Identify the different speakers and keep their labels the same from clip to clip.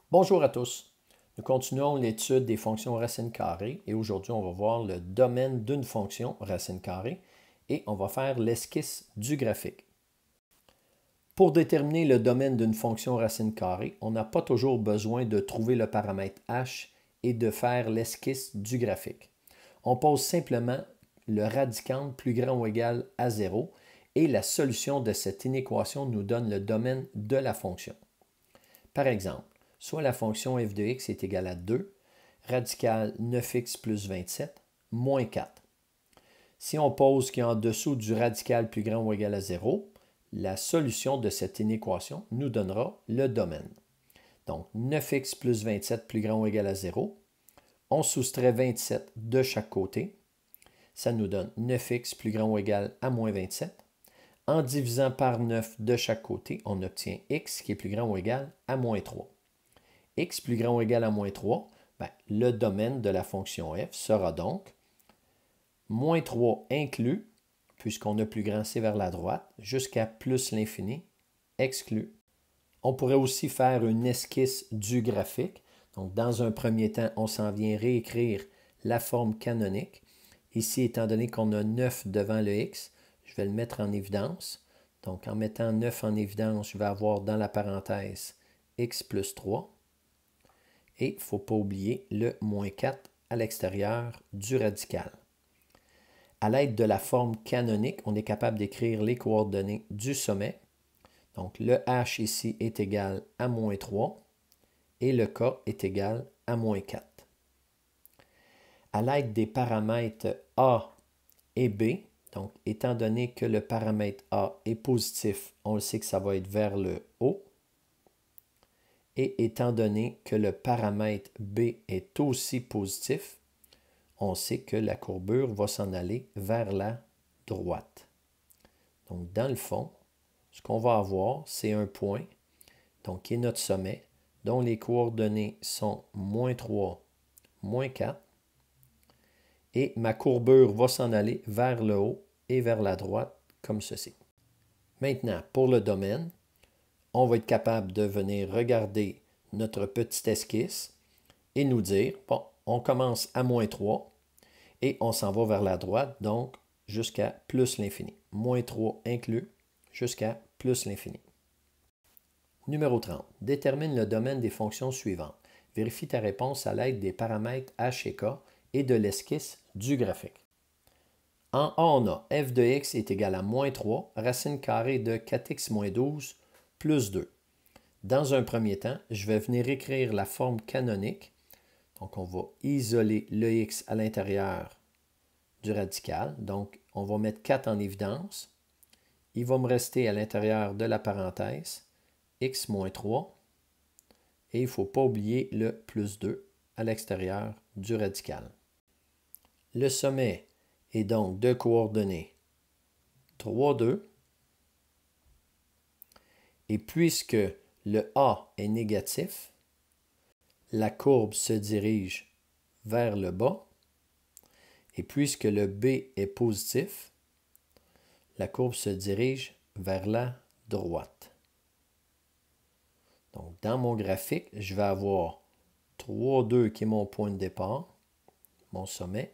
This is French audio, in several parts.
Speaker 1: Bonjour à tous. Nous continuons l'étude des fonctions racine carrée et aujourd'hui on va voir le domaine d'une fonction racine carrée et on va faire l'esquisse du graphique. Pour déterminer le domaine d'une fonction racine carrée, on n'a pas toujours besoin de trouver le paramètre h et de faire l'esquisse du graphique. On pose simplement le radicand plus grand ou égal à 0 et la solution de cette inéquation nous donne le domaine de la fonction. Par exemple, soit la fonction f de x est égale à 2, radical 9x plus 27, moins 4. Si on pose qu'il y a en dessous du radical plus grand ou égal à 0, la solution de cette inéquation nous donnera le domaine. Donc, 9x plus 27 plus grand ou égal à 0. On soustrait 27 de chaque côté. Ça nous donne 9x plus grand ou égal à moins 27. En divisant par 9 de chaque côté, on obtient x qui est plus grand ou égal à moins 3. X plus grand ou égal à moins 3, le domaine de la fonction f sera donc moins 3 inclus, puisqu'on a plus grand, c'est vers la droite, jusqu'à plus l'infini, exclu. On pourrait aussi faire une esquisse du graphique. Donc, dans un premier temps, on s'en vient réécrire la forme canonique. Ici, étant donné qu'on a 9 devant le x, je vais le mettre en évidence. Donc, en mettant 9 en évidence, je vais avoir dans la parenthèse x plus 3. Et il ne faut pas oublier le moins 4 à l'extérieur du radical. À l'aide de la forme canonique, on est capable d'écrire les coordonnées du sommet. Donc, le h ici est égal à moins 3 et le k est égal à moins 4. À l'aide des paramètres a et b, donc étant donné que le paramètre a est positif, on le sait que ça va être vers le haut. Et étant donné que le paramètre b est aussi positif, on sait que la courbure va s'en aller vers la droite. Donc, dans le fond, ce qu'on va avoir, c'est un point, donc qui est notre sommet, dont les coordonnées sont moins 3, moins 4. Et ma courbure va s'en aller vers le haut et vers la droite, comme ceci. Maintenant, pour le domaine, on va être capable de venir regarder notre petite esquisse et nous dire, bon, on commence à moins 3 et on s'en va vers la droite, donc jusqu'à plus l'infini. Moins 3 inclus jusqu'à plus l'infini. Numéro 30. Détermine le domaine des fonctions suivantes. Vérifie ta réponse à l'aide des paramètres h et k et de l'esquisse du graphique. En A, on a f de x est égal à moins 3, racine carrée de 4x moins 12 plus 2. Dans un premier temps, je vais venir écrire la forme canonique. Donc, on va isoler le x à l'intérieur du radical. Donc, on va mettre 4 en évidence. Il va me rester à l'intérieur de la parenthèse x moins 3. Et il ne faut pas oublier le plus 2 à l'extérieur du radical. Le sommet est donc de coordonnées 3, 2. Et puisque le A est négatif, la courbe se dirige vers le bas. Et puisque le B est positif, la courbe se dirige vers la droite. Donc, dans mon graphique, je vais avoir 3, 2 qui est mon point de départ, mon sommet.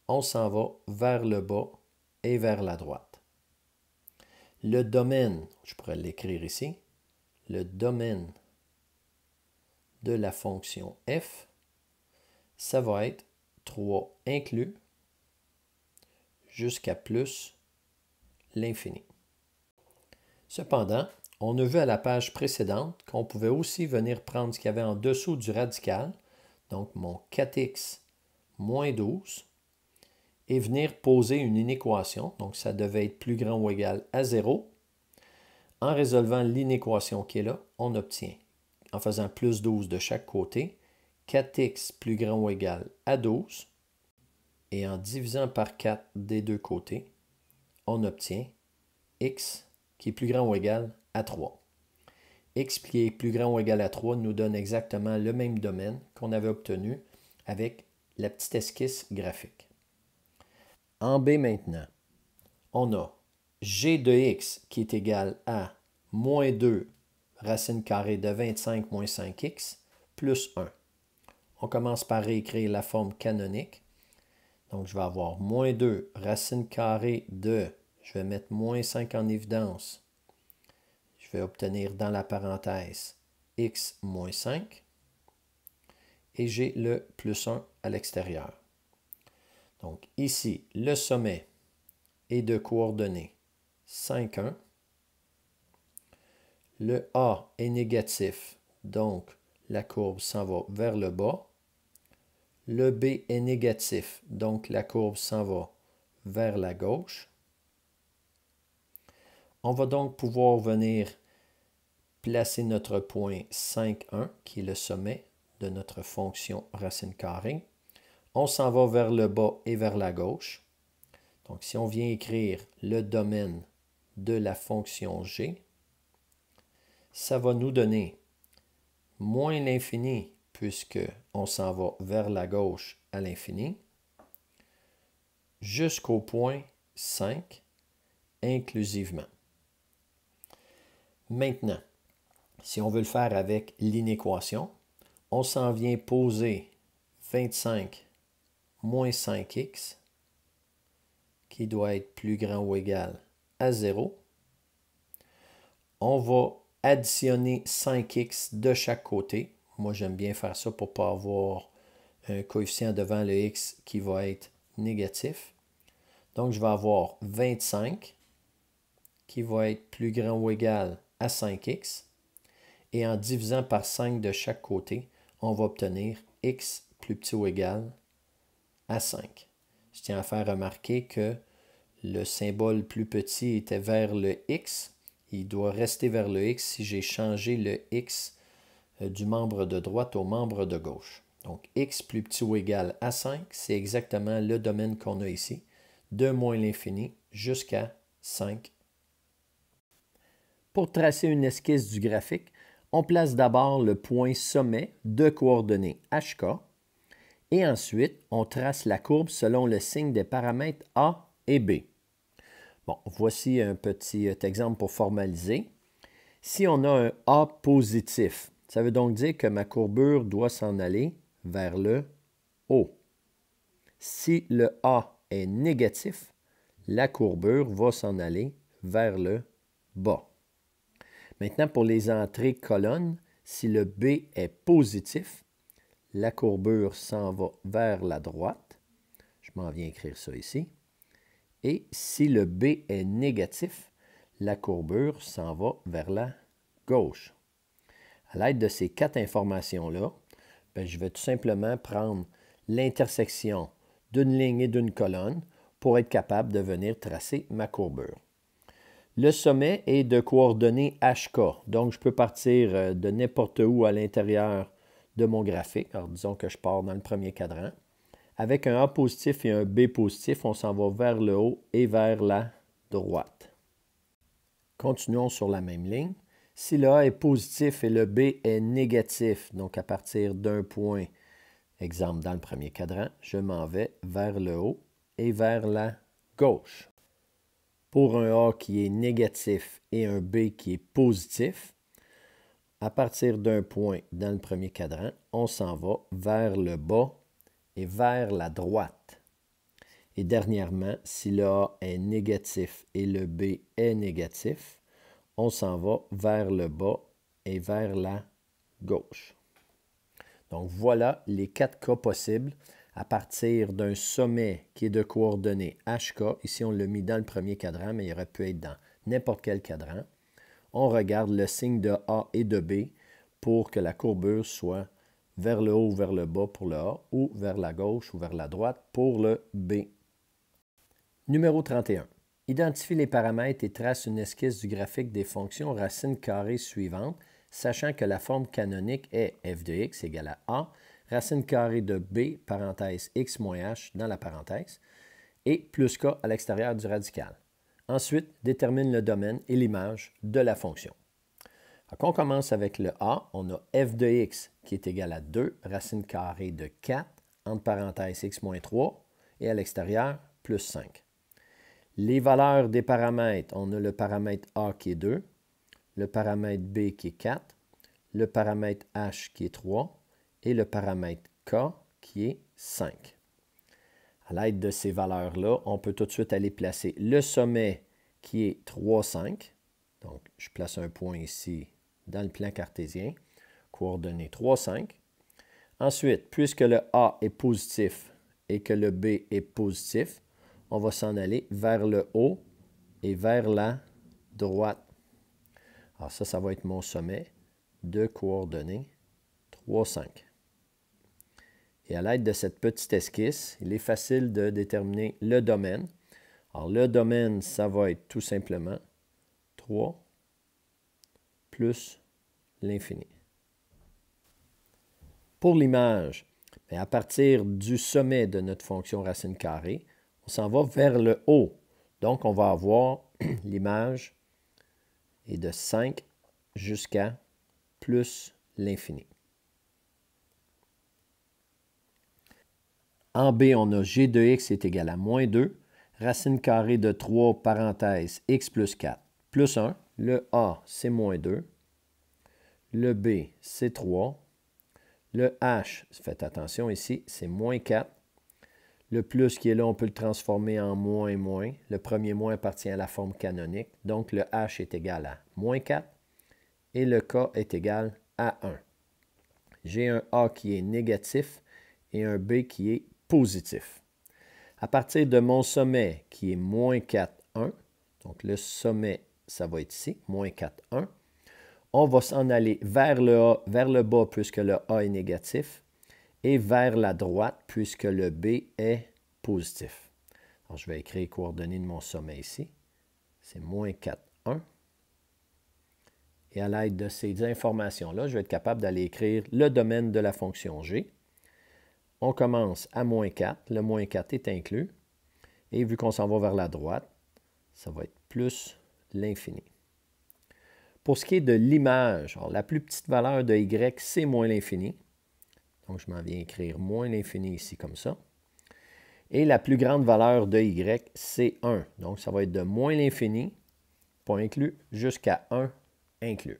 Speaker 1: On s'en va vers le bas et vers la droite. Le domaine, je pourrais l'écrire ici, le domaine de la fonction f, ça va être 3 inclus jusqu'à plus l'infini. Cependant, on a vu à la page précédente qu'on pouvait aussi venir prendre ce qu'il y avait en dessous du radical, donc mon 4x moins 12, et venir poser une inéquation, donc ça devait être plus grand ou égal à 0. En résolvant l'inéquation qui est là, on obtient, en faisant plus 12 de chaque côté, 4x plus grand ou égal à 12, et en divisant par 4 des deux côtés, on obtient x qui est plus grand ou égal à 3. X qui est plus grand ou égal à 3 nous donne exactement le même domaine qu'on avait obtenu avec la petite esquisse graphique. En B maintenant, on a g de x qui est égal à moins 2 racine carrée de 25 moins 5x plus 1. On commence par réécrire la forme canonique. Donc, je vais avoir moins 2 racine carrée de, je vais mettre moins 5 en évidence. Je vais obtenir dans la parenthèse x moins 5. Et j'ai le plus 1 à l'extérieur. Donc, ici, le sommet est de coordonnées 5, 1. Le A est négatif, donc la courbe s'en va vers le bas. Le B est négatif, donc la courbe s'en va vers la gauche. On va donc pouvoir venir placer notre point 5, 1, qui est le sommet de notre fonction racine carrée. On s'en va vers le bas et vers la gauche. Donc, si on vient écrire le domaine de la fonction g, ça va nous donner moins l'infini, puisque on s'en va vers la gauche à l'infini, jusqu'au point 5, inclusivement. Maintenant, si on veut le faire avec l'inéquation, on s'en vient poser 25 moins 5x, qui doit être plus grand ou égal à 0. On va additionner 5x de chaque côté. Moi, j'aime bien faire ça pour ne pas avoir un coefficient devant le x qui va être négatif. Donc, je vais avoir 25 qui va être plus grand ou égal à 5x. Et en divisant par 5 de chaque côté, on va obtenir x plus petit ou égal à 5. Je tiens à faire remarquer que le symbole plus petit était vers le x. Il doit rester vers le x si j'ai changé le x du membre de droite au membre de gauche. Donc, x plus petit ou égal à 5, c'est exactement le domaine qu'on a ici, de moins l'infini jusqu'à 5. Pour tracer une esquisse du graphique, on place d'abord le point sommet de coordonnées HK et ensuite on trace la courbe selon le signe des paramètres A et B. Bon, voici un petit exemple pour formaliser. Si on a un A positif, ça veut donc dire que ma courbure doit s'en aller vers le haut. Si le A est négatif, la courbure va s'en aller vers le bas. Maintenant, pour les entrées colonnes, si le B est positif, la courbure s'en va vers la droite. Je m'en viens écrire ça ici. Et si le B est négatif, la courbure s'en va vers la gauche. À l'aide de ces 4 informations-là, je vais tout simplement prendre l'intersection d'une ligne et d'une colonne pour être capable de venir tracer ma courbure. Le sommet est de coordonnées HK, donc je peux partir de n'importe où à l'intérieur de mon graphique. Alors disons que je pars dans le premier cadran. Avec un A positif et un B positif, on s'en va vers le haut et vers la droite. Continuons sur la même ligne. Si le A est positif et le B est négatif, donc à partir d'un point, exemple dans le premier cadran, je m'en vais vers le haut et vers la gauche. Pour un A qui est négatif et un B qui est positif, à partir d'un point dans le premier cadran, on s'en va vers le bas et vers la droite. Et dernièrement, si le A est négatif et le B est négatif, on s'en va vers le bas et vers la gauche. Donc voilà les 4 cas possibles à partir d'un sommet qui est de coordonnées HK. Ici, on l'a mis dans le premier cadran, mais il aurait pu être dans n'importe quel cadran. On regarde le signe de A et de B pour que la courbure soit vers le haut ou vers le bas pour le A, ou vers la gauche ou vers la droite pour le B. Numéro 31. Identifie les paramètres et trace une esquisse du graphique des fonctions racines carrées suivantes, sachant que la forme canonique est f de x égale à a, racine carrée de b, parenthèse x moins h dans la parenthèse, et plus k à l'extérieur du radical. Ensuite, détermine le domaine et l'image de la fonction. Donc, on commence avec le a. On a f de x qui est égal à 2, racine carrée de 4, entre parenthèses x moins 3, et à l'extérieur, plus 5. Les valeurs des paramètres, on a le paramètre a qui est 2, le paramètre B qui est 4, le paramètre H qui est 3 et le paramètre K qui est 5. À l'aide de ces valeurs-là, on peut tout de suite aller placer le sommet qui est 3, 5. Donc, je place un point ici dans le plan cartésien, coordonnées 3, 5. Ensuite, puisque le A est positif et que le B est positif, on va s'en aller vers le haut et vers la droite. Alors ça va être mon sommet de coordonnées 3, 5. Et à l'aide de cette petite esquisse, il est facile de déterminer le domaine. Alors le domaine, ça va être tout simplement 3 plus l'infini. Pour l'image, à partir du sommet de notre fonction racine carrée, on s'en va vers le haut. Donc, on va avoir l'image est de 5 jusqu'à plus l'infini. En B, on a g de x est égal à moins 2, racine carrée de 3, parenthèse, x plus 4, plus 1. Le A, c'est moins 2. Le B, c'est 3. Le H, faites attention ici, c'est moins 4. Le plus qui est là, on peut le transformer en moins, moins. Le premier moins appartient à la forme canonique. Donc, le H est égal à moins 4 et le K est égal à 1. J'ai un A qui est négatif et un B qui est positif. À partir de mon sommet qui est moins 4, 1, donc le sommet, ça va être ici, moins 4, 1, on va s'en aller vers le A, vers le bas puisque le A est négatif et vers la droite puisque le B est positif. Alors, je vais écrire les coordonnées de mon sommet ici. C'est moins 4, 1. Et à l'aide de ces informations-là, je vais être capable d'aller écrire le domaine de la fonction g. On commence à moins 4. Le moins 4 est inclus. Et vu qu'on s'en va vers la droite, ça va être plus l'infini. Pour ce qui est de l'image, la plus petite valeur de y, c'est moins l'infini. Donc, je m'en viens écrire moins l'infini ici comme ça. Et la plus grande valeur de y, c'est 1. Donc, ça va être de moins l'infini, pas inclus, jusqu'à 1 inclus.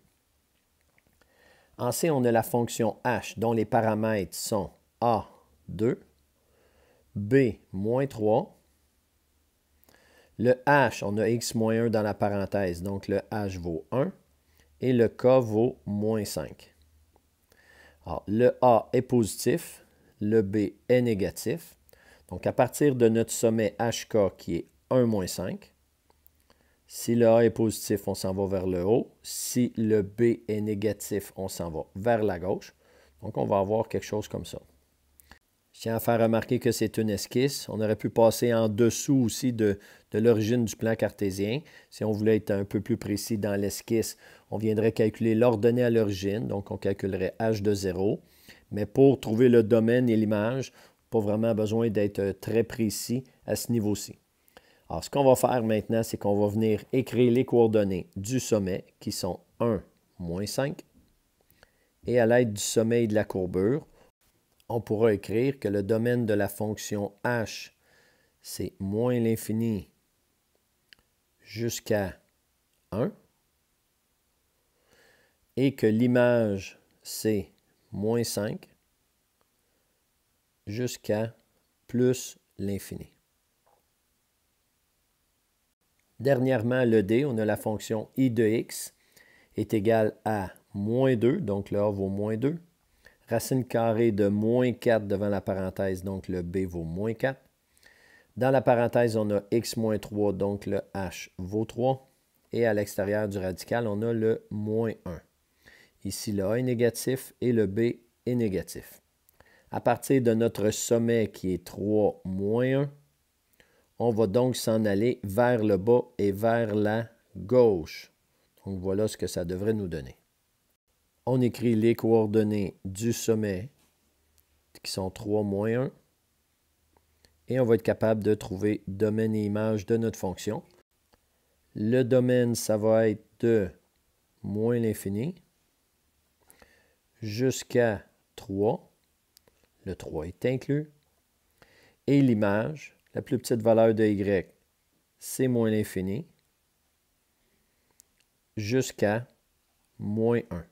Speaker 1: En C, on a la fonction h, dont les paramètres sont a, 2, b, moins 3. Le h, on a x moins 1 dans la parenthèse, donc le h vaut 1. Et le k vaut moins 5. Alors, le a est positif, le b est négatif. Donc, à partir de notre sommet hk qui est 1 moins 5, si le a est positif, on s'en va vers le haut. Si le b est négatif, on s'en va vers la gauche. Donc, on va avoir quelque chose comme ça. Je tiens à faire remarquer que c'est une esquisse. On aurait pu passer en dessous aussi de l'origine du plan cartésien. Si on voulait être un peu plus précis dans l'esquisse, on viendrait calculer l'ordonnée à l'origine. Donc, on calculerait h de 0. Mais pour trouver le domaine et l'image, pas vraiment besoin d'être très précis à ce niveau-ci. Alors, ce qu'on va faire maintenant, c'est qu'on va venir écrire les coordonnées du sommet, qui sont 1, moins 5. Et à l'aide du sommet et de la courbure, on pourra écrire que le domaine de la fonction h, c'est moins l'infini jusqu'à 1. Et que l'image, c'est moins 5 jusqu'à plus l'infini. Dernièrement, le D, on a la fonction I de x est égale à moins 2, donc le A vaut moins 2. Racine carrée de moins 4 devant la parenthèse, donc le B vaut moins 4. Dans la parenthèse, on a x moins 3, donc le H vaut 3. Et à l'extérieur du radical, on a le moins 1. Ici, le A est négatif et le B est négatif. À partir de notre sommet qui est 3 moins 1, on va donc s'en aller vers le bas et vers la gauche. Donc voilà ce que ça devrait nous donner. On écrit les coordonnées du sommet qui sont 3 moins 1. Et on va être capable de trouver domaine et image de notre fonction. Le domaine, ça va être de moins l'infini jusqu'à 3. Le 3 est inclus. Et l'image, la plus petite valeur de y, c'est moins l'infini jusqu'à moins 1.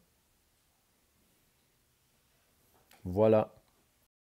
Speaker 1: Voilà.